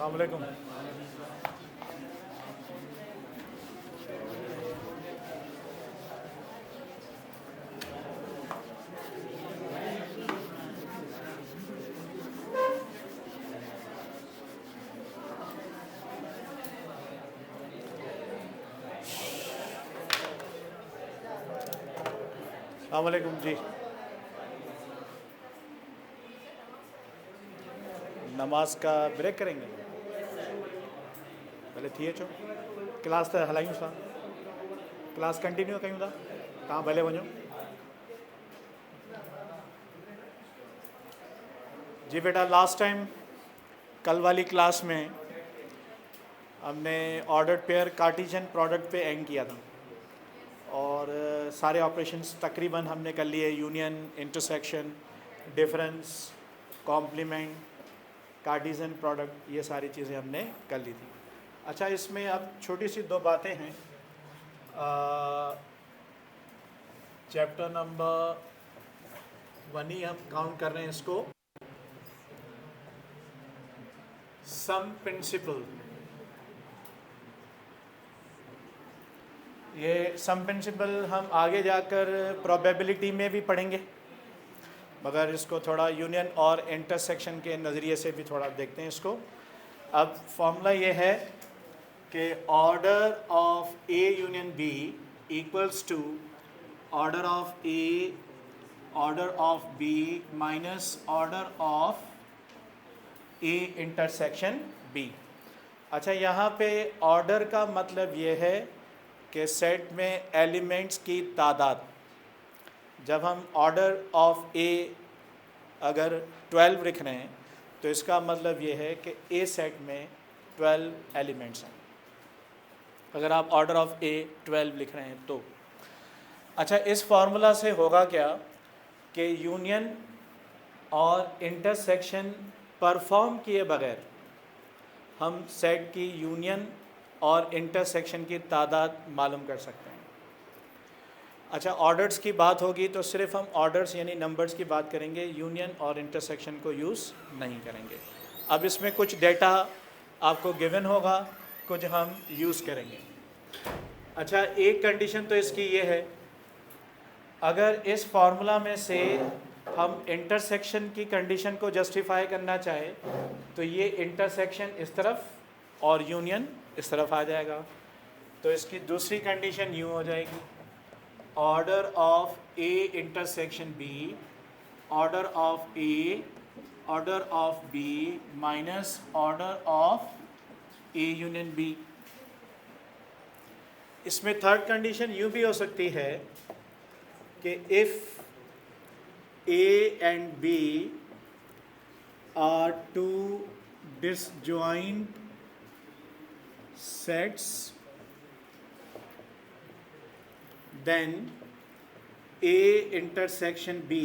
अस्सलामुअलैकुम। अस्सलामुअलैकुम जी। नमाज का ब्रेक करेंगे पहले थिए छो क्लास त हलायूं था, क्लास कंटिन्यू कयूं था, तव्हां भले वञो। जी बेटा, लास्ट टाइम कल वाली क्लास में हमने ऑर्डर्ड पेयर कार्टेशियन प्रोडक्ट पे एंड किया था और सारे ऑपरेशंस तकरीबन हमने कर लिए। Union, intersection, difference, complement, Cartesian product, ये सारी चीज़ें हमने कर ली थी। अच्छा, इसमें अब छोटी सी दो बातें हैं। चैप्टर नंबर 1 ही हम काउंट कर रहे हैं इसको, सम प्रिंसिपल। ये सम प्रिंसिपल हम आगे जाकर प्रोबेबिलिटी में भी पढ़ेंगे, मगर इसको थोड़ा यूनियन और इंटरसेक्शन के नज़रिए से भी थोड़ा देखते हैं इसको। अब फॉर्मूला ये है कि order of A union B equals to order of A, order of B minus order of A intersection B. अच्छा, यहाँ पे ऑर्डर का मतलब ये है कि सेट में एलिमेंट्स की तादाद। जब हम ऑर्डर ऑफ ए अगर 12 लिख रहे हैं तो इसका मतलब ये है कि ए सेट में 12 एलिमेंट्स हैं, अगर आप ऑर्डर ऑफ ए 12 लिख रहे हैं तो। अच्छा, इस फार्मूला से होगा क्या कि यूनियन और इंटरसेक्शन परफॉर्म किए बगैर हम सेट की यूनियन और इंटरसेक्शन की तादाद मालूम कर सकते हैं। अच्छा, ऑर्डर्स की बात होगी तो सिर्फ हम ऑर्डर्स यानी नंबर्स की बात करेंगे, यूनियन और इंटरसेक्शन को यूज़ नहीं करेंगे। अब इसमें कुछ डेटा आपको गिवन होगा, कुछ हम यूज़ करेंगे। अच्छा, एक कंडीशन तो इसकी ये है, अगर इस फार्मूला में से हम इंटरसेक्शन की कंडीशन को जस्टिफाई करना चाहे तो ये इंटरसेक्शन इस तरफ और यूनियन इस तरफ आ जाएगा। तो इसकी दूसरी कंडीशन यूँ हो जाएगी, order of A intersection B, order of A, order of B minus order of A union B. इसमें थर्ड कंडीशन यूँ भी हो सकती है कि if A and B are two disjoint sets, then A intersection B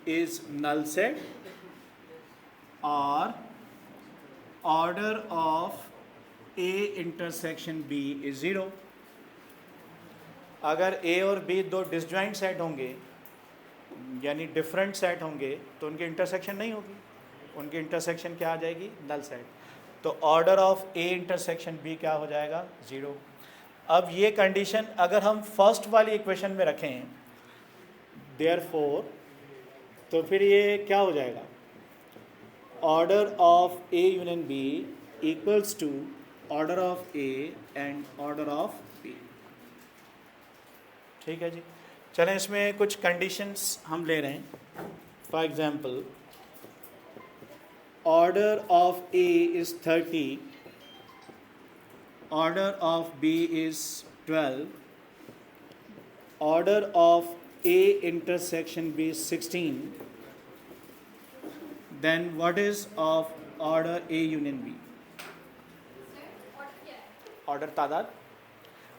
is null set, or order of A intersection B is 0। अगर A और B दो डिसजॉइंट सेट होंगे यानी डिफरेंट सेट होंगे तो उनकी इंटरसेक्शन नहीं होगी, उनकी इंटरसेक्शन क्या आ जाएगी, नल सेट। तो order of A intersection B क्या हो जाएगा, 0। अब ये कंडीशन अगर हम फर्स्ट वाली इक्वेशन में रखें देयरफॉर, तो फिर ये क्या हो जाएगा, order of A union B equals to order of A and order of B. ठीक है जी। चलें, इसमें कुछ कंडीशंस हम ले रहे हैं। For example, order of A is 30, order of B is 12, order of A intersection B 16, then what is of order A union B. Order तादाद,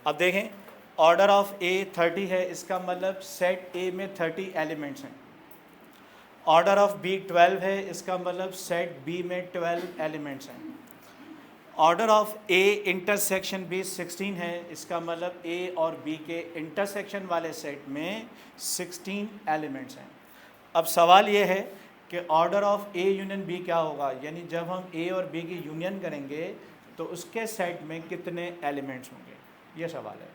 अब देखें, ऑर्डर ऑफ ए 30 है, इसका मतलब सेट ए में 30 एलिमेंट्स हैं। ऑर्डर ऑफ बी 12 है, इसका मतलब सेट बी में 12 एलिमेंट्स हैं। Order of A intersection B 16 है, इसका मतलब ए और बी के इंटरसेक्शन वाले सेट में 16 एलिमेंट्स हैं। अब सवाल ये है कि order of A union B क्या होगा, यानी जब हम ए और बी की यूनियन करेंगे तो उसके सेट में कितने एलिमेंट्स होंगे, ये सवाल है।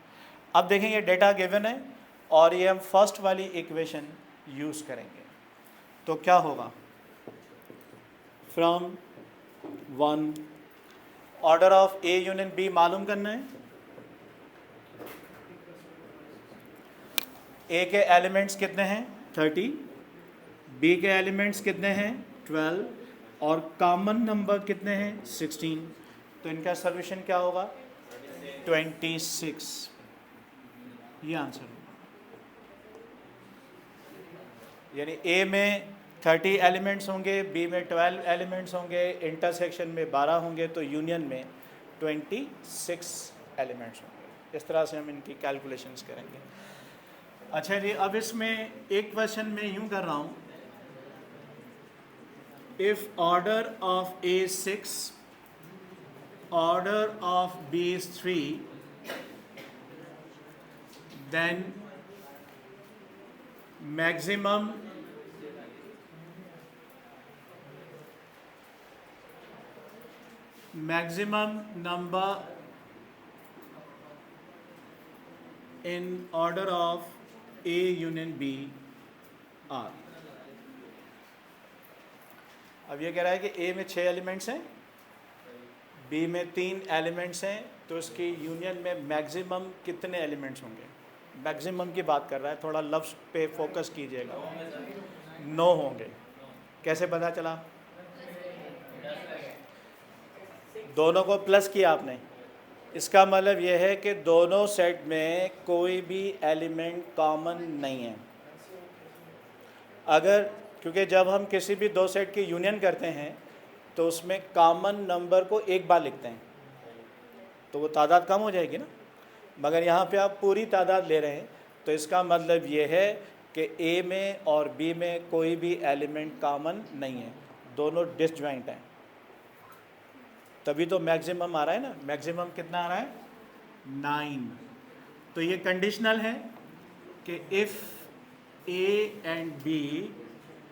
अब देखें ये डेटा गिवन है और ये हम फर्स्ट वाली इक्वेशन यूज़ करेंगे, तो क्या होगा, from 1 order of A union B मालूम करना है। ए के एलिमेंट्स कितने हैं 30, बी के एलिमेंट्स कितने हैं 12 और कॉमन नंबर कितने हैं 16, तो इनका सॉल्यूशन क्या होगा 26, ये आंसर होगा। यानी ए में 30 एलिमेंट्स होंगे, बी में 12 एलिमेंट्स होंगे, इंटरसेक्शन में 12 होंगे, तो यूनियन में 26 एलिमेंट्स होंगे। इस तरह से हम इनकी कैलकुलेशंस करेंगे। अच्छा जी, अब इसमें एक क्वेश्चन मैं यूं कर रहा हूँ, if order of A 6, order of B is 3, then maximum number in order of A union B are। अब ये कह रहा है कि A में 6 एलिमेंट्स हैं, B में 3 एलिमेंट्स हैं, तो इसकी यूनियन में मैक्सिमम कितने एलिमेंट्स होंगे। मैक्सिमम की बात कर रहा है, थोड़ा लफ्ज़ पे फोकस कीजिएगा। 9 होंगे। कैसे पता चला, दोनों को प्लस किया आपने, इसका मतलब यह है कि दोनों सेट में कोई भी एलिमेंट कॉमन नहीं है। अगर, क्योंकि जब हम किसी भी दो सेट की यूनियन करते हैं तो उसमें कॉमन नंबर को एक बार लिखते हैं, तो वो तादाद कम हो जाएगी ना, मगर यहाँ पे आप पूरी तादाद ले रहे हैं, तो इसका मतलब ये है कि ए में और बी में कोई भी एलिमेंट कॉमन नहीं है, दोनों डिसजॉइंट हैं, तभी तो मैक्सिमम आ रहा है ना। मैक्सिमम कितना आ रहा है 9। तो ये कंडीशनल है कि if A and B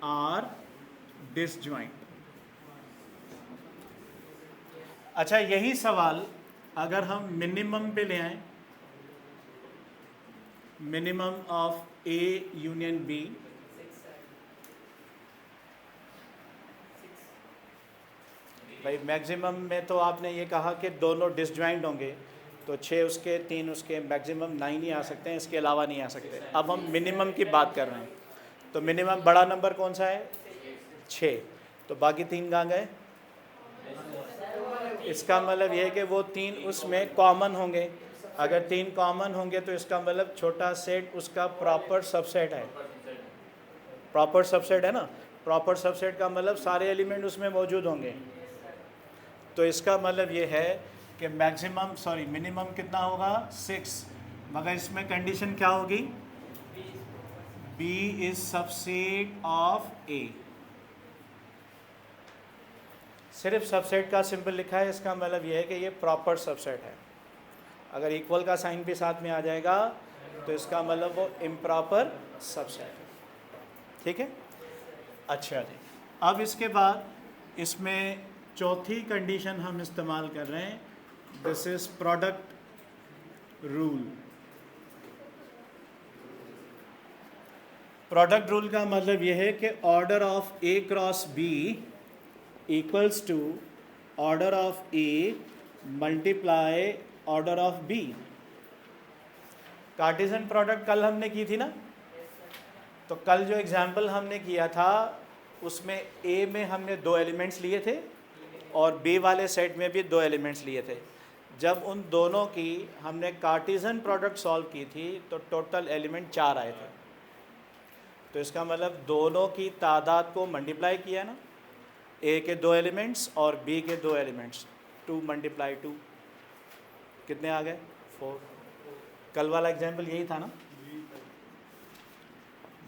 are disjoint. अच्छा, यही सवाल अगर हम मिनिमम पे ले आए, minimum of A union B, भाई मैक्सिमम में तो आपने ये कहा कि दोनों डिसजॉइंट होंगे, तो 6 उसके 3 उसके, मैक्सिमम 9 ही आ सकते हैं, इसके अलावा नहीं आ सकते। अब हम मिनिमम की बात कर रहे हैं, तो मिनिमम बड़ा नंबर कौन सा है 6, तो बाकी 3 कहाँ गए। इसका मतलब ये है कि वो 3 उसमें कॉमन होंगे, अगर 3 कॉमन होंगे तो इसका मतलब छोटा सेट उसका प्रॉपर सबसेट है। प्रॉपर सबसेट है ना, प्रॉपर सबसेट का मतलब सारे एलिमेंट उसमें मौजूद होंगे। तो इसका मतलब ये है कि मैक्सिमम मिनिमम कितना होगा 6, मगर इसमें कंडीशन क्या होगी, B is subset of A। सिर्फ सबसेट का सिंबल लिखा है, इसका मतलब ये है कि ये प्रॉपर सबसेट है। अगर इक्वल का साइन भी साथ में आ जाएगा तो इसका मतलब वो इम्प्रॉपर सबसेट है। ठीक है, अच्छा जी। अब इसके बाद इसमें चौथी कंडीशन हम इस्तेमाल कर रहे हैं, this is product rule. Product rule का मतलब यह है कि order of A cross B equals to order of A multiply order of B. Cartesian product कल हमने की थी ना, तो कल जो एग्जाम्पल हमने किया था उसमें ए में हमने 2 एलिमेंट्स लिए थे और बी वाले सेट में भी 2 एलिमेंट्स लिए थे। जब उन दोनों की हमने कार्टेशियन प्रोडक्ट सॉल्व की थी तो टोटल एलिमेंट 4 आए थे। तो इसका मतलब दोनों की तादाद को मल्टीप्लाई किया ना, ए के 2 एलिमेंट्स और बी के 2 एलिमेंट्स, 2 × 2 कितने आ गए 4। कल वाला एग्जाम्पल यही था ना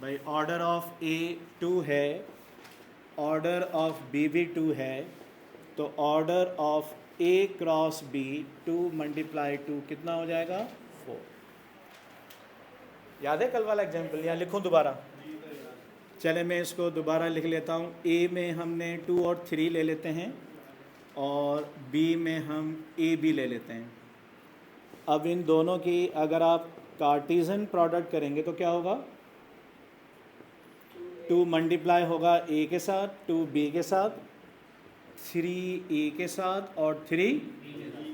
भाई, ऑर्डर ऑफ ए 2 है, ऑर्डर ऑफ बी भी 2 है, तो order of A cross B 2 × 2 कितना हो जाएगा 4। याद है कल वाला एग्जाम्पल, या लिखूं दोबारा। चले मैं इसको दोबारा लिख लेता हूँ। ए में हमने 2 और 3 ले लेते हैं और बी में हम ए बी ले लेते हैं। अब इन दोनों की अगर आप कार्टेशियन प्रोडक्ट करेंगे तो क्या होगा? 2 मल्टीप्लाई होगा ए के साथ, 2 बी के साथ, 3 ए के साथ और 3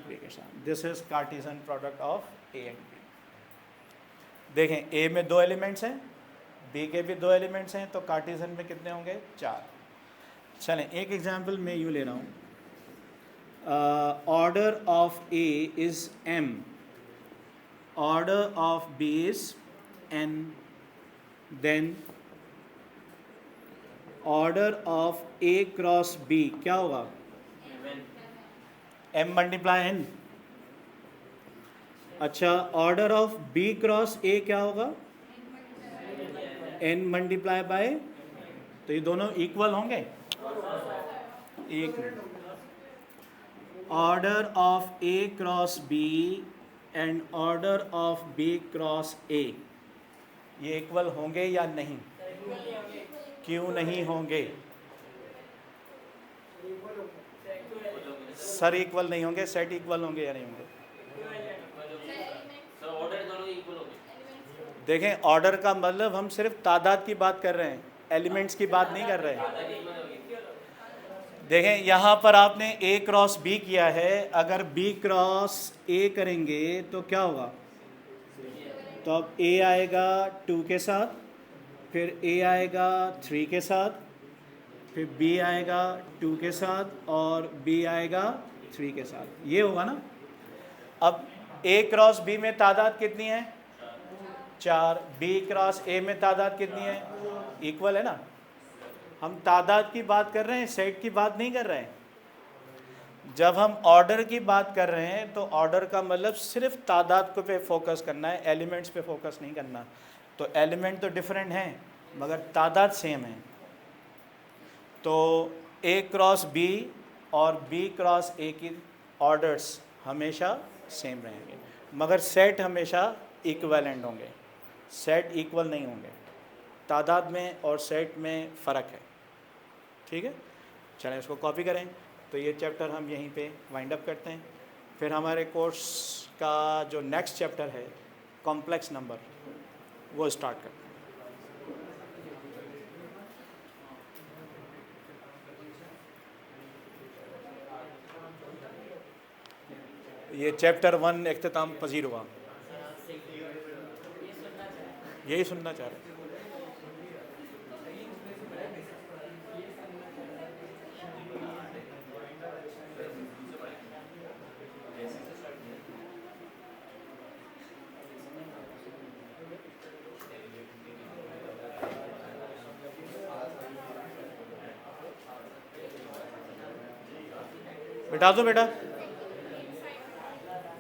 बी के साथ। This is Cartesian product of A and B. देखें ए में 2 एलिमेंट्स हैं, बी के भी 2 एलिमेंट्स हैं, तो कार्टेशियन में कितने होंगे? 4। चलें एक एग्जांपल मैं यूँ ले रहा हूँ। Order of A is m, order of B is n, then order of a cross b क्या होगा? m multiply n। अच्छा, order of b cross a क्या होगा? n मल्टीप्लाई बाय, तो ये दोनों इक्वल होंगे। एक order of a cross b and order of b cross a, ये इक्वल होंगे या नहीं? क्यों नहीं होंगे सर? इक्वल नहीं होंगे। सेट इक्वल होंगे या नहीं होंगे? देखें, ऑर्डर का मतलब हम सिर्फ तादाद की बात कर रहे हैं, एलिमेंट्स की बात नहीं कर रहे हैं। देखें, यहाँ पर आपने a क्रॉस b किया है, अगर b क्रॉस a करेंगे तो क्या होगा? तो अब a आएगा 2 के साथ, फिर a आएगा 3 के साथ, फिर b आएगा 2 के साथ और b आएगा 3 के साथ। ये होगा ना। अब a क्रॉस b में तादाद कितनी है? 4। b क्रॉस a में तादाद कितनी है? इक्वल है ना। हम तादाद की बात कर रहे हैं, सेट की बात नहीं कर रहे हैं। जब हम ऑर्डर की बात कर रहे हैं तो ऑर्डर का मतलब सिर्फ तादाद को पे फोकस करना है, एलिमेंट्स पे फोकस नहीं करना। तो एलिमेंट तो डिफरेंट हैं मगर तादाद सेम है। तो a क्रॉस b और b क्रॉस a की ऑर्डर्स हमेशा सेम रहेंगे, मगर सेट हमेशा इक्विवेलेंट होंगे। सेट इक्वल नहीं होंगे, तादाद में और सेट में फ़र्क है। ठीक है, चलें इसको कॉपी करें। तो ये चैप्टर हम यहीं पे वाइंड अप करते हैं। फिर हमारे कोर्स का जो नेक्स्ट चैप्टर है कॉम्प्लेक्स नंबर, वो स्टार्ट करते हैं। ये चैप्टर 1 इख्तिताम पजीर हुआ। यही सुनना चाह रहे हैं। बिठा दो बेटा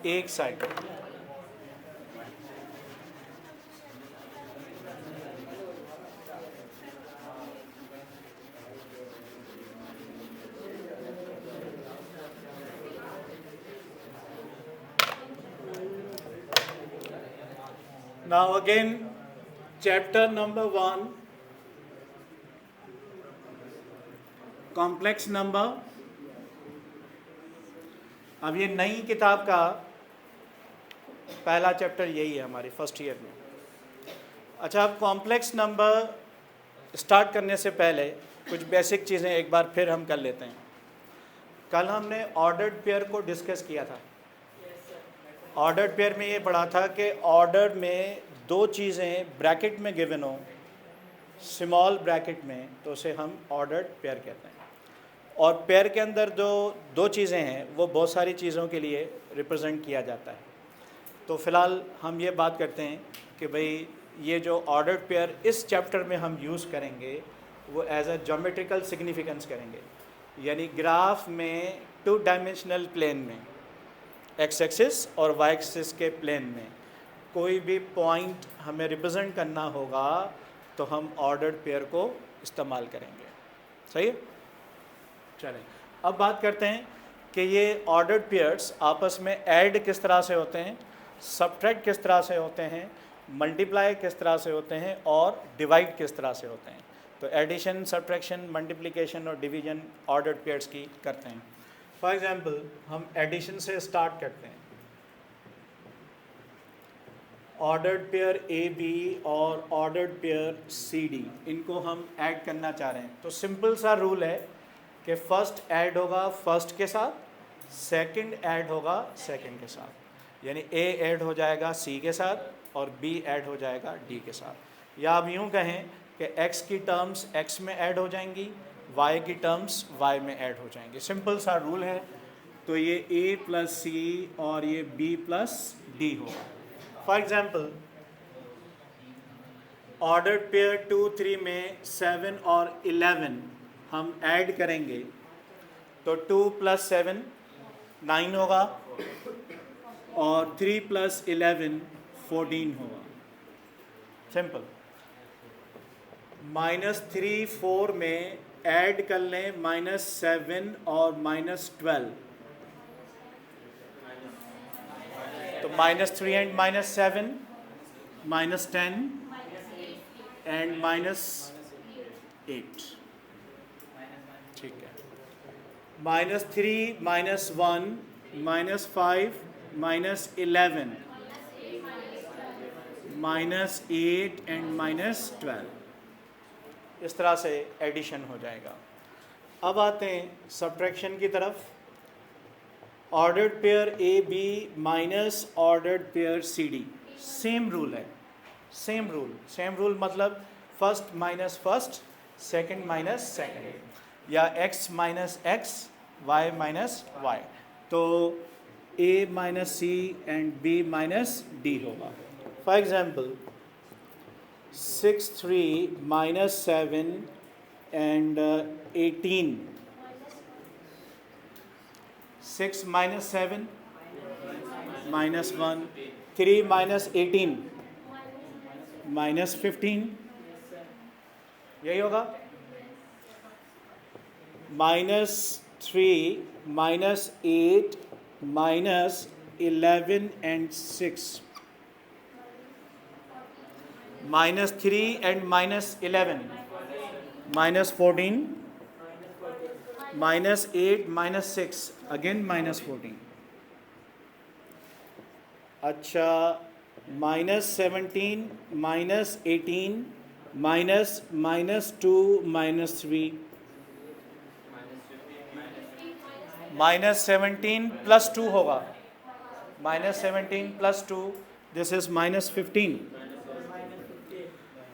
एक side. Now again, chapter number 1, complex number। अब ये नई किताब का पहला चैप्टर यही है हमारी फर्स्ट ईयर में। अच्छा, अब कॉम्प्लेक्स नंबर स्टार्ट करने से पहले कुछ बेसिक चीज़ें एक बार फिर हम कर लेते हैं। कल हमने ऑर्डर्ड पेयर को डिस्कस किया था। ऑर्डर्ड पेयर में ये पढ़ा था कि ऑर्डर में 2 चीज़ें ब्रैकेट में गिवन हो, स्मॉल ब्रैकेट में, तो उसे हम ऑर्डर्ड पेयर कहते हैं। और पेयर के अंदर जो 2 चीज़ें हैं वो बहुत सारी चीज़ों के लिए रिप्रेजेंट किया जाता है। तो फ़िलहाल हम ये बात करते हैं कि भाई ये जो ऑर्डर्ड पेयर इस चैप्टर में हम यूज़ करेंगे वो एज अ ज्योमेट्रिकल सिग्निफिकेंस करेंगे, यानी ग्राफ में 2 डायमेंशनल प्लेन में, एक्स एक्सिस और वाई एक्सिस के प्लेन में कोई भी पॉइंट हमें रिप्रेजेंट करना होगा तो हम ऑर्डर्ड पेयर को इस्तेमाल करेंगे। सही है। चलें अब बात करते हैं कि ये ऑर्डर्ड पेयर्स आपस में ऐड किस तरह से होते हैं, सब्ट्रैक्ट किस तरह से होते हैं, मल्टीप्लाई किस तरह से होते हैं और डिवाइड किस तरह से होते हैं। तो एडिशन, सब्ट्रैक्शन, मल्टीप्लिकेशन और डिवीजन ऑर्डर्ड पेयर्स की करते हैं। फॉर एग्जांपल हम एडिशन से स्टार्ट करते हैं। ऑर्डर्ड पेयर ए बी और ऑर्डर्ड पेयर सी डी, इनको हम ऐड करना चाह रहे हैं। तो सिंपल सा रूल है कि फर्स्ट ऐड होगा फर्स्ट के साथ, सेकंड ऐड होगा सेकंड के साथ, यानी ए ऐड हो जाएगा सी के साथ और बी ऐड हो जाएगा डी के साथ। या आप यूँ कहें कि x की टर्म्स x में ऐड हो जाएंगी, y की टर्म्स y में ऐड हो जाएंगी। सिंपल सा रूल है। तो ये a प्लस सी और ये b प्लस डी होगा। फॉर एग्जाम्पल ऑर्डर्ड पेयर 2 3 में 7 और 11 हम ऐड करेंगे तो 2 प्लस 7 9 होगा और 3 प्लस 11 14 होगा। सिंपल। -3 4 में ऐड कर लें -7 और -12, तो -3 एंड -7 -10 एंड -8, ठीक है। -3 -1 -5 -11 -8 एंड -12, इस तरह से एडिशन हो जाएगा। अब आते हैं सब्ट्रैक्शन की तरफ। Ordered pair a b minus ordered pair c d, same rule है। सेम रूल मतलब first minus first, second minus second, या x minus x, y minus y. तो a minus c and b minus d होगा। For example 6 3 minus 7 and 18, 6 minus 7 minus 1, 3 minus 18 minus 15, यही होगा। -3 -8 -11 and 6, -3 and -11 -14, -8 -6 again -14। अच्छा, -17 -18 -2 -3, -17 + 2 होगा, -17 + 2, this is -15,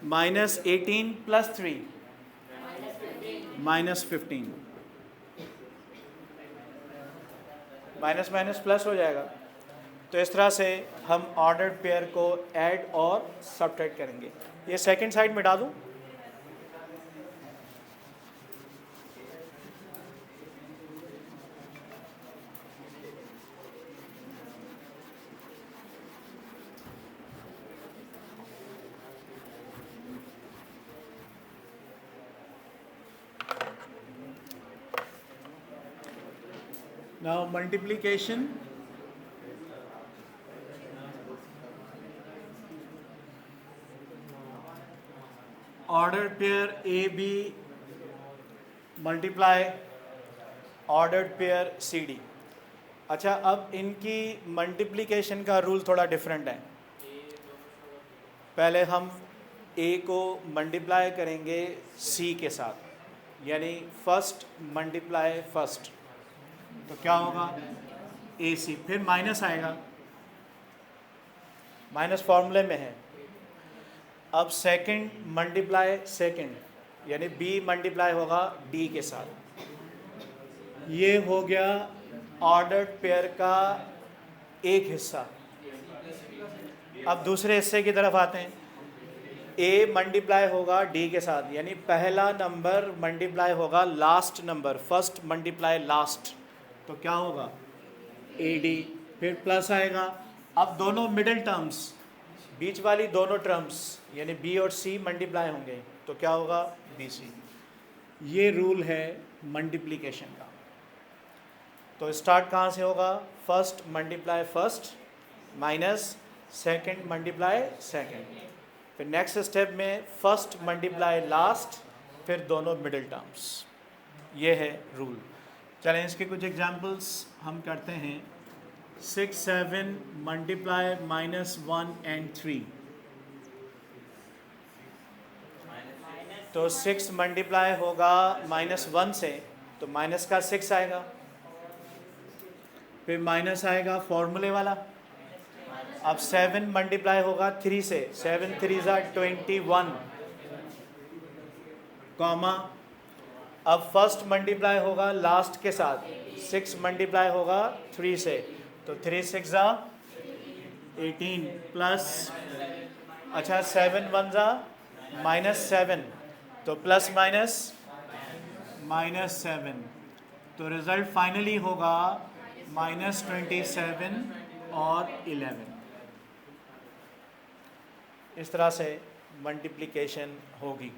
-18 + 3 -15, minus minus plus हो जाएगा। तो इस तरह से हम ऑर्डर्ड पेयर को ऐड और सब्ट्रैक्ट करेंगे। ये सेकंड साइड मिटा दूँ। Now multiplication, ordered pair AB multiply ordered pair CD। अच्छा, अब इनकी मल्टीप्लिकेशन का रूल थोड़ा डिफरेंट है। पहले हम A को मल्टीप्लाई करेंगे C के साथ, यानी फर्स्ट मल्टीप्लाई फर्स्ट, तो क्या होगा AC, फिर माइनस आएगा, माइनस फॉर्मूले में है। अब सेकंड मल्टीप्लाई सेकंड, यानी B मल्टीप्लाई होगा D के साथ। ये हो गया ऑर्डर्ड पेयर का एक हिस्सा। अब दूसरे हिस्से की तरफ आते हैं। A मल्टीप्लाई होगा D के साथ, यानी पहला नंबर मल्टीप्लाई होगा last number, first multiply last, तो क्या होगा AD, फिर प्लस आएगा। अब दोनों मिडिल टर्म्स, बीच वाली दोनों टर्म्स यानी B और C मल्टीप्लाई होंगे, तो क्या होगा BC। ये रूल है मल्टीप्लिकेशन का। तो स्टार्ट कहाँ से होगा, first multiply first minus second multiply second, फिर नेक्स्ट स्टेप में फर्स्ट मल्टीप्लाई लास्ट फिर दोनों मिडिल टर्म्स। ये है रूल। चलें इसके कुछ एग्जांपल्स हम करते हैं। 6, 7 मल्टीप्लाई -1 एंड 3। तो 6 मल्टीप्लाई होगा -1 से, तो माइनस का 6 आएगा, फिर माइनस आएगा फॉर्मूले वाला। अब 7 मल्टीप्लाई होगा 3 से, 7 3 ज़ा 21, कॉमा। अब फर्स्ट मल्टीप्लाई होगा लास्ट के साथ, 6 मल्टीप्लाई होगा 3 से, तो 3 6 ज़ा 18 प्लस, अच्छा 7 1 ज़ा -7, तो प्लस माइनस -7, तो रिज़ल्ट फाइनली होगा -27 और 11। इस तरह से मल्टीप्लिकेशन होगी।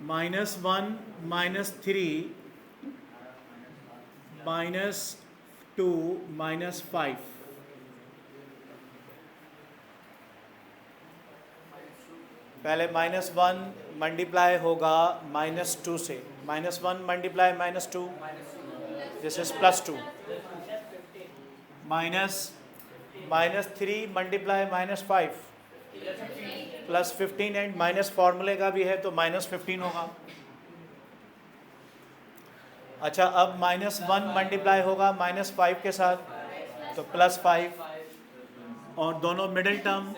-1 -3 -2 -5। पहले -1 मल्टीप्लाई होगा -2 से, -1 multiply -2, this is +2, -3 multiply -5 +15, and minus फार्मूले का भी है तो -15 होगा। अच्छा, अब -1 मल्टीप्लाई होगा -5 के साथ, तो +5, और दोनों मिडिल टर्म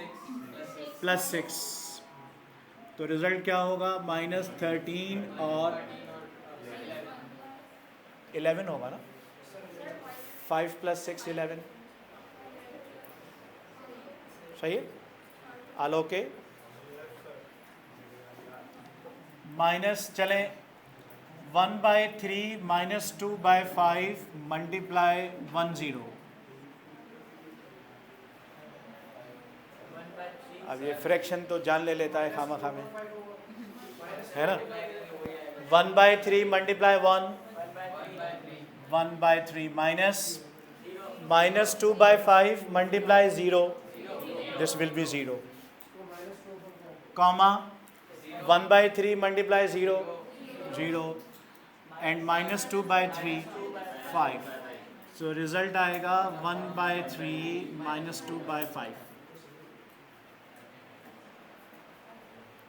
+6, तो रिज़ल्ट क्या होगा -13 और 11 होगा ना, 5 + 6 11, सही है। आलोके माइनस, चलें 1/3 -2/5 मल्टीप्लाई 10। अब ये फ्रैक्शन तो जान ले लेता है खामा खामे, है ना। 1/3 multiply 1, 1/3 -2/5 multiply 0, this will be 0, comma 1/3 multiply 0, 0, and -2/3 5, so result आएगा 1/3 -2/5।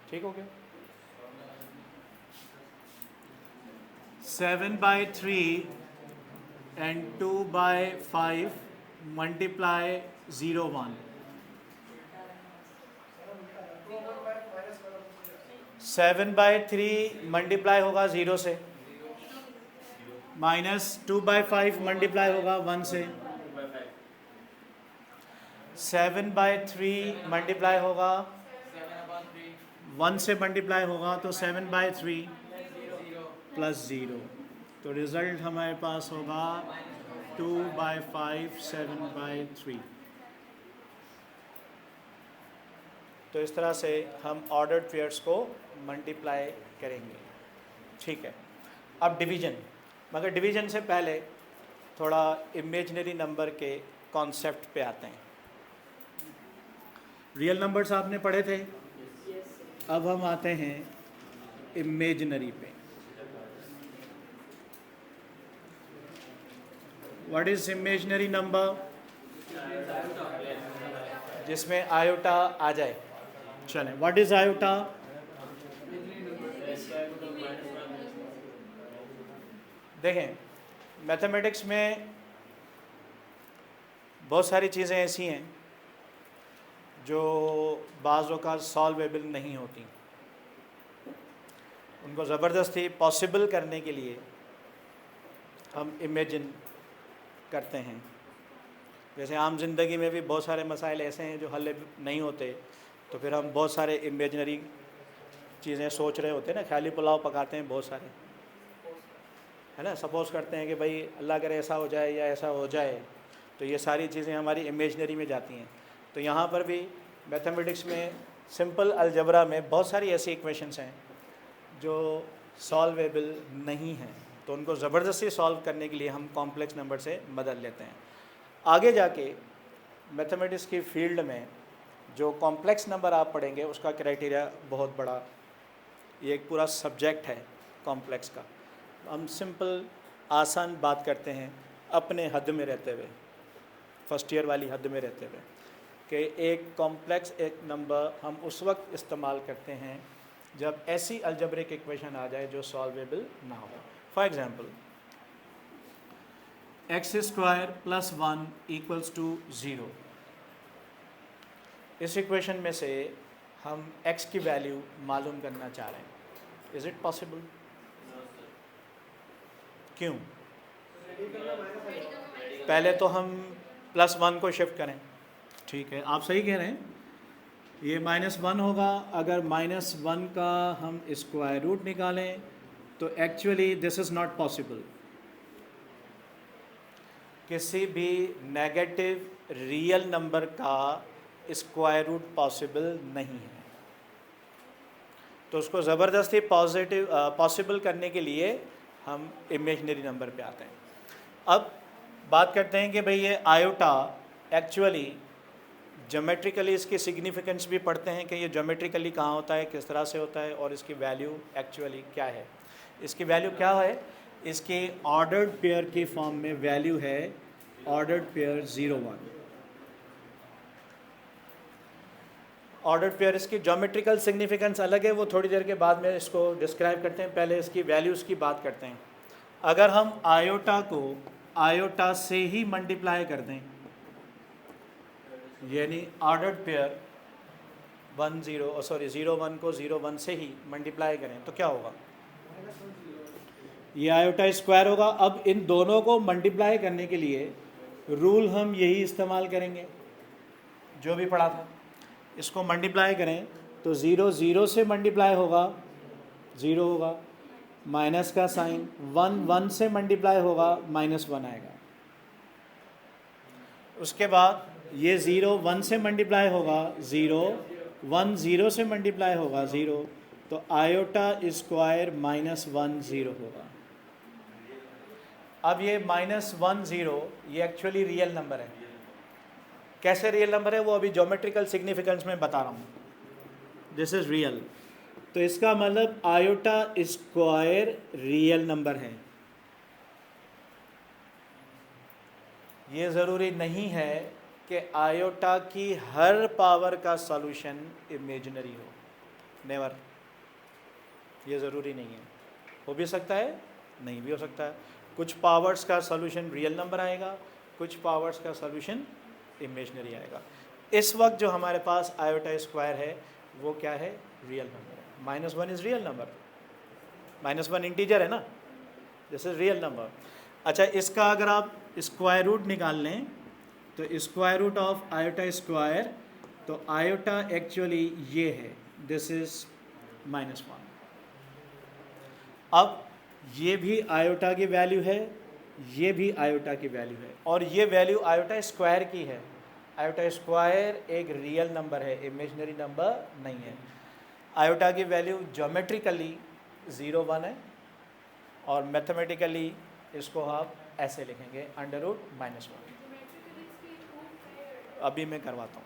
ठीक हो गया। 7/3 and 2/5 multiply 0 1, 7/3 मल्टीप्लाई होगा 0 से, -2/5 मल्टीप्लाई होगा 1 से, 7/3 मल्टीप्लाई होगा 1 से, मल्टीप्लाई होगा तो 7/3 +0, तो रिज़ल्ट हमारे पास होगा 2/5 7/3। तो इस तरह से हम ऑर्डर्ड पेयर्स को मल्टीप्लाई करेंगे। ठीक है। अब डिवीज़न, मगर डिवीज़न से पहले थोड़ा इमेजिनरी नंबर के कॉन्सेप्ट पे आते हैं। रियल नंबर्स आपने पढ़े थे, अब हम आते हैं इमेजिनरी पे। What is imaginary number? जिसमें आयोटा आ जाए। चलें, व्हाट इज़ आयोटा? देखें, मैथमेटिक्स में बहुत सारी चीज़ें ऐसी हैं जो बाज़ औक़ात सॉल्वेबल नहीं होती, उनको ज़बरदस्ती पॉसिबल करने के लिए हम इमेजिन करते हैं। जैसे आम ज़िंदगी में भी बहुत सारे मसाइल ऐसे हैं जो हल नहीं होते, तो फिर हम बहुत सारे इमेजिनरी चीज़ें सोच रहे होते हैं ना, ख्याली पुलाव पकाते हैं बहुत सारे, है ना। सपोज़ करते हैं कि भाई अल्लाह करे ऐसा हो जाए या ऐसा हो जाए, तो ये सारी चीज़ें हमारी इमेजिनरी में जाती हैं। तो यहाँ पर भी मैथमेटिक्स में सिंपल अलजबरा में बहुत सारी ऐसी इक्वेशंस हैं जो सॉल्वेबल नहीं हैं, तो उनको ज़बरदस्ती सॉल्व करने के लिए हम कॉम्प्लेक्स नंबर से बदल लेते हैं। आगे जाके मैथमेटिक्स की फील्ड में जो कॉम्प्लेक्स नंबर आप पढ़ेंगे उसका क्राइटेरिया बहुत बड़ा, ये एक पूरा सब्जेक्ट है कॉम्प्लेक्स का। हम सिंपल आसान बात करते हैं अपने हद में रहते हुए, फर्स्ट ईयर वाली हद में रहते हुए, कि एक कॉम्प्लेक्स एक नंबर हम उस वक्त इस्तेमाल करते हैं जब ऐसी अलजेब्रिक इक्वेशन आ जाए जो सॉल्वेबल ना हो। For example x² + 1 = 0। इस इक्वेशन में से हम x की वैल्यू मालूम करना चाह रहे हैं। Is it possible? क्यों? पहले तो हम +1 को शिफ्ट करें। ठीक है, आप सही कह रहे हैं, ये -1 होगा। अगर -1 का हम स्क्वायर रूट निकालें तो actually this is not possible. किसी भी नेगेटिव रियल नंबर का स्क्वायर रूट पॉसिबल नहीं है, तो उसको ज़बरदस्ती पॉसिबल करने के लिए हम इमेजिनरी नंबर पे आते हैं। अब बात करते हैं कि भाई ये आयोटा एक्चुअली ज्योमेट्रिकली इसकी सिग्निफिकेंस भी पढ़ते हैं कि ये ज्योमेट्रिकली कहाँ होता है, किस तरह से होता है, और इसकी वैल्यू एक्चुअली क्या है। इसकी वैल्यू क्या है? इसके ऑर्डर्ड पेयर की फॉर्म में वैल्यू है ऑर्डर्ड पेयर 0 1। ऑर्डर्ड पेयर, इसकी ज्योमेट्रिकल सिग्निफिकेंस अलग है, वो थोड़ी देर के बाद में इसको डिस्क्राइब करते हैं। पहले इसकी वैल्यूज़ की बात करते हैं। अगर हम आयोटा को आयोटा से ही मल्टीप्लाई कर दें, यानी ऑर्डर्ड पेयर 0 1 को 0 1 से ही मल्टीप्लाई करें तो क्या होगा? ये आयोटा स्क्वायर होगा। अब इन दोनों को मल्टीप्लाई करने के लिए रूल हम यही इस्तेमाल करेंगे जो भी पढ़ा था। इसको मल्टीप्लाई करें तो 0 0 से मल्टीप्लाई होगा 0 होगा, माइनस का साइन, 1 1 से मल्टीप्लाई होगा -1 आएगा। उसके बाद ये 0 1 से मल्टीप्लाई होगा 0, 1 0 से मल्टीप्लाई होगा 0, तो आयोटा स्क्वायर -1 0 होगा। अब ये -1 0 ये एक्चुअली रियल नंबर है। कैसे रियल नंबर है वो अभी ज्योमेट्रिकल सिग्निफिकेंस में बता रहा हूँ। दिस इज़ रियल, तो इसका मतलब आयोटा स्क्वायर रियल नंबर है। ये ज़रूरी नहीं है कि आयोटा की हर पावर का सॉल्यूशन इमेजिनरी हो, नेवर। ये ज़रूरी नहीं है, हो भी सकता है, नहीं भी हो सकता है। कुछ पावर्स का सॉल्यूशन रियल नंबर आएगा, कुछ पावर्स का सॉल्यूशन इमेजिनरी आएगा। इस वक्त जो हमारे पास आयोटा स्क्वायर है वो क्या है? रियल नंबर है। -1 इज़ रियल नंबर, -1 इंटीजर है ना, दिस इज रियल नंबर। अच्छा, इसका अगर आप स्क्वायर रूट निकाल लें तो square root of iota square, तो आयोटा एक्चुअली ये है, दिस इज -1। अब ये भी आयोटा की वैल्यू है, ये भी आयोटा की वैल्यू है, और ये वैल्यू आयोटा स्क्वायर की है। आयोटा स्क्वायर एक रियल नंबर है, इमेजिनरी नंबर नहीं है। आयोटा की वैल्यू ज्योमेट्रिकली 0 1 है, और मैथमेटिकली इसको आप ऐसे लिखेंगे √-1। अभी मैं करवाता हूँ,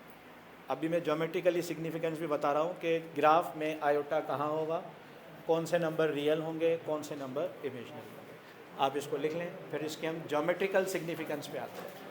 अभी मैं ज्योमेट्रिकली सिग्निफिकेंस भी बता रहा हूँ कि ग्राफ में आयोटा कहाँ होगा, कौन से नंबर रियल होंगे, कौन से नंबर इमेजिनरी होंगे। आप इसको लिख लें, फिर इसके हम ज्योमेट्रिकल सिग्निफिकेंस पे आते हैं।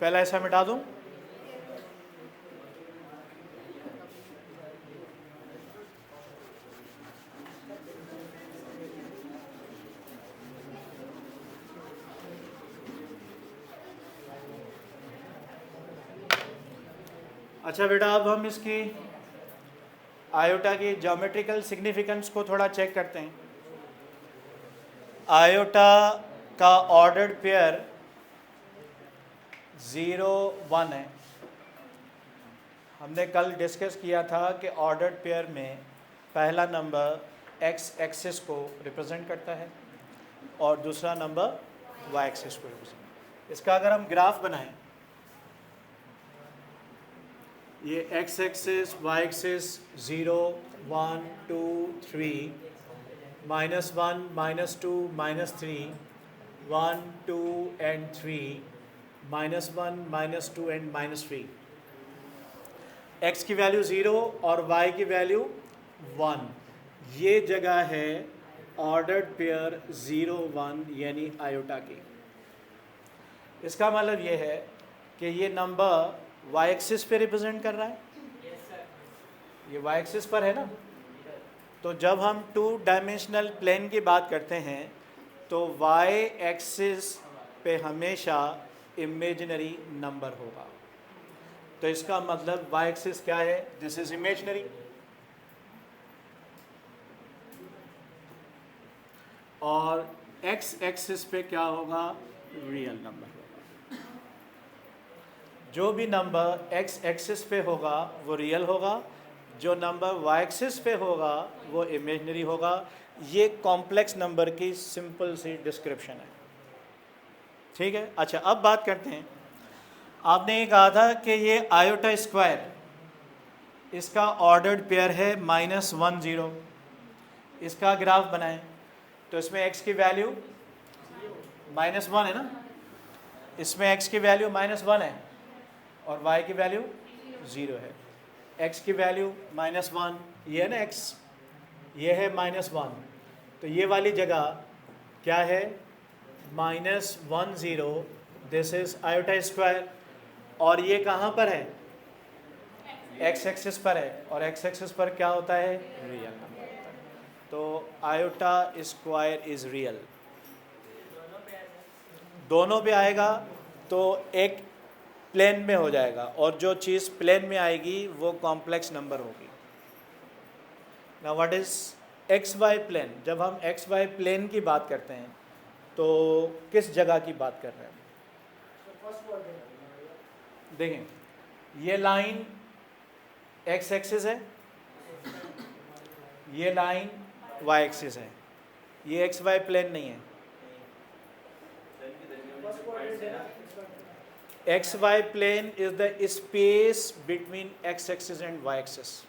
पहला ऐसा मिटा दूं, अच्छा बेटा, अब हम इसकी आयोटा की ज्योमेट्रिकल सिग्निफिकेंस को थोड़ा चेक करते हैं। आयोटा का ऑर्डर्ड पेयर 0 1 है। हमने कल डिस्कस किया था कि ऑर्डर्ड पेयर में पहला नंबर एक्स एक्सिस को रिप्रेजेंट करता है और दूसरा नंबर वाई एक्सिस को रिप्रेजेंट। इसका अगर हम ग्राफ बनाएं, ये x axis Y axis 0 1 2 3 -1 -2 -3 1 2 and 3 -1 -2 and -3। x की वैल्यू 0 और y की वैल्यू 1। ये जगह है ऑर्डर्ड पेयर 0 1 यानी आयोटा की। इसका मतलब ये है कि ये नंबर y एक्सिस पे रिप्रेजेंट कर रहा है। ये y एक्सिस पर है ना। तो जब हम 2 डायमेंशनल प्लेन की बात करते हैं तो y एक्सिस पे हमेशा इमेजिनरी नंबर होगा। तो इसका मतलब y एक्सिस क्या है? This is imaginary. और x एक्सिस पे क्या होगा? रियल नंबर होगा। जो भी नंबर x एक्सिस पे होगा वो रियल होगा, जो नंबर y एक्सिस पे होगा वो इमेजिनरी होगा। ये कॉम्प्लेक्स नंबर की सिंपल सी डिस्क्रिप्शन है। ठीक है। अच्छा, अब बात करते हैं। आपने ये कहा था कि ये आयोटा स्क्वायर, इसका ऑर्डर्ड पेयर है -1 0। इसका ग्राफ बनाएं तो इसमें x की वैल्यू -1 है ना। इसमें x की वैल्यू -1 है और y की वैल्यू 0 है। x की वैल्यू -1, ये है ना x, ये है -1। तो ये वाली जगह क्या है? -1 0। This is iota square. और ये कहाँ पर है? x एक्सिस पर है। और x एक्सिस पर क्या होता है? रियल नंबर होता है। तो आयोटा स्क्वायर इज रियल। दोनों पे आएगा तो एक प्लेन में हो जाएगा, और जो चीज़ प्लेन में आएगी वो कॉम्प्लेक्स नंबर होगी। Now what is x y plane? जब हम एक्स वाई प्लेन की बात करते हैं तो किस जगह की बात कर रहे हैं? देखें, ये लाइन एक्स एक्सिस है, ये लाइन वाई एक्सिस है। ये एक्स वाई प्लेन नहीं है। X y plane is the space between x axis and y axis.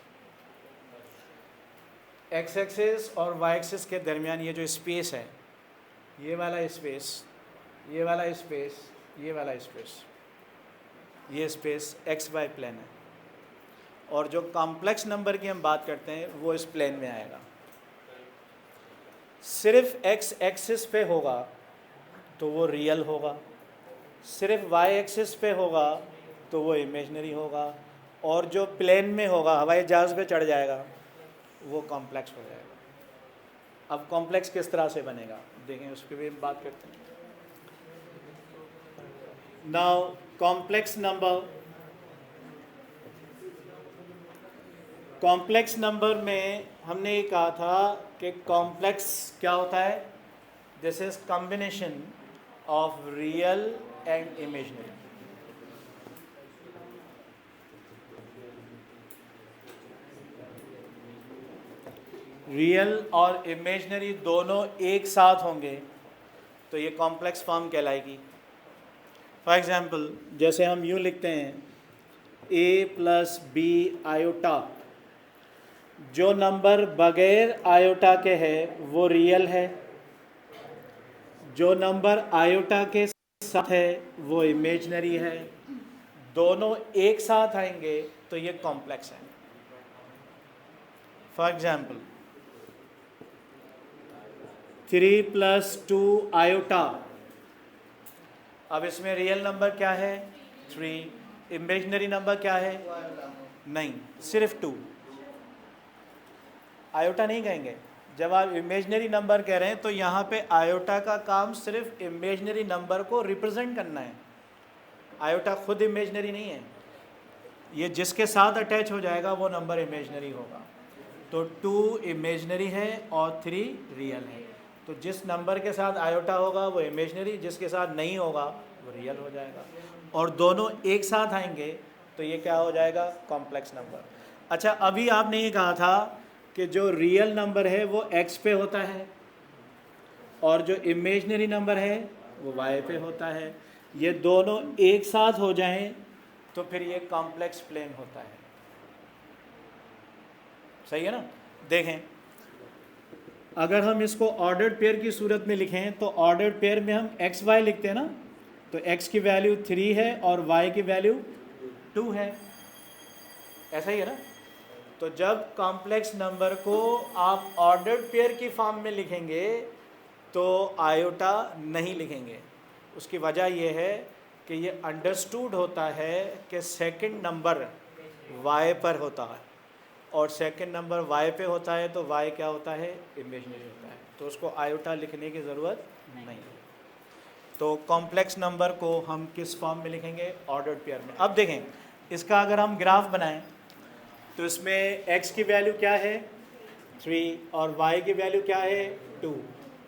X axis और वाई एक्सिस के दरमियान ये जो स्पेस है, ये वाला स्पेस, ये वाला स्पेस, ये वाला स्पेस, ये स्पेस एक्स वाई प्लेन है। और जो कॉम्प्लेक्स नंबर की हम बात करते हैं वो इस प्लेन में आएगा। सिर्फ एक्स एक्सिस पे होगा तो वो रियल होगा, सिर्फ वाई एक्सिस पे होगा तो वो इमेजिनरी होगा, और जो प्लेन में होगा, हवाई जहाज़ पे चढ़ जाएगा, वो कॉम्प्लेक्स हो जाएगा। अब कॉम्प्लेक्स किस तरह से बनेगा देखें, उस पर भी हम बात करते हैं। नाउ कॉम्प्लेक्स नंबर में हमने ये कहा था कि कॉम्प्लेक्स क्या होता है? This is combination of real and imaginary. Real और इमेजिनरी दोनों एक साथ होंगे तो ये कॉम्प्लेक्स फॉर्म कहलाएगी। फॉर एग्जाम्पल, जैसे हम यूँ लिखते हैं a + b आयोटा। जो नंबर बगैर आयोटा के है वो रियल है, जो नंबर आयोटा के साथ है वो इमेजिनरी है। दोनों एक साथ आएंगे तो ये कॉम्प्लेक्स है। For example 3 + 2 iota. अब इसमें रियल नंबर क्या है? 3। इमेजिनरी नंबर क्या है? नहीं, सिर्फ 2। आयोटा नहीं कहेंगे। जब आप इमेजिनरी नंबर कह रहे हैं तो यहाँ पे आयोटा का काम सिर्फ इमेजिनरी नंबर को रिप्रेजेंट करना है। आयोटा खुद इमेजिनरी नहीं है, ये जिसके साथ अटैच हो जाएगा वो नंबर इमेजिनरी होगा। तो 2 इमेजिनरी है और 3 रियल है। तो जिस नंबर के साथ आयोटा होगा वो इमेजनरी, जिसके साथ नहीं होगा वो रियल हो जाएगा, और दोनों एक साथ आएंगे तो ये क्या हो जाएगा, कॉम्प्लेक्स नंबर। अच्छा, अभी आपने ये कहा था कि जो रियल नंबर है वो x पे होता है और जो इमेजनरी नंबर है वो y पे होता है। ये दोनों एक साथ हो जाएं तो फिर ये कॉम्प्लेक्स प्लेन होता है। सही है ना? देखें, अगर हम इसको ऑर्डर्ड पेयर की सूरत में लिखें तो ऑर्डर्ड पेयर में हम एक्स वाई लिखते हैं ना, तो x की वैल्यू 3 है और y की वैल्यू 2 है, ऐसा ही है ना? तो जब कॉम्प्लेक्स नंबर को आप ऑर्डर्ड पेयर की फॉर्म में लिखेंगे तो आयोटा नहीं लिखेंगे। उसकी वजह यह है कि ये अंडरस्टूड होता है कि सेकंड नंबर y पर होता है, और सेकंड नंबर y पे होता है तो y क्या होता है, इमेजनरी होता है, तो उसको आयोटा लिखने की ज़रूरत नहीं है। तो कॉम्प्लेक्स नंबर को हम किस फॉर्म में लिखेंगे, ऑर्डर्ड पेयर में। अब देखें, इसका अगर हम ग्राफ बनाएं तो इसमें x की वैल्यू क्या है 3 और y की वैल्यू क्या है 2।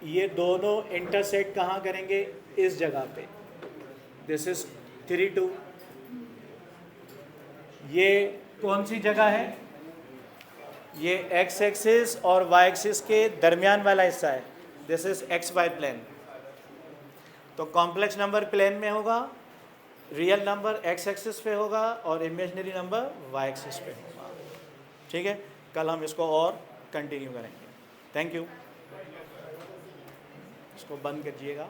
ये दोनों इंटरसेक्ट कहाँ करेंगे, इस जगह पे, दिस इज 3 2। ये कौन सी जगह है, ये x एक्सिस और y एक्सिस के दरमियान वाला हिस्सा है, दिस इज xy प्लेन। तो कॉम्प्लेक्स नंबर प्लेन में होगा, रियल नंबर x एक्सिस पे होगा और इमेजनरी नंबर y एक्सिस पे होगा। ठीक है, कल हम इसको और कंटिन्यू करेंगे। Thank you. इसको बंद कीजिएगा।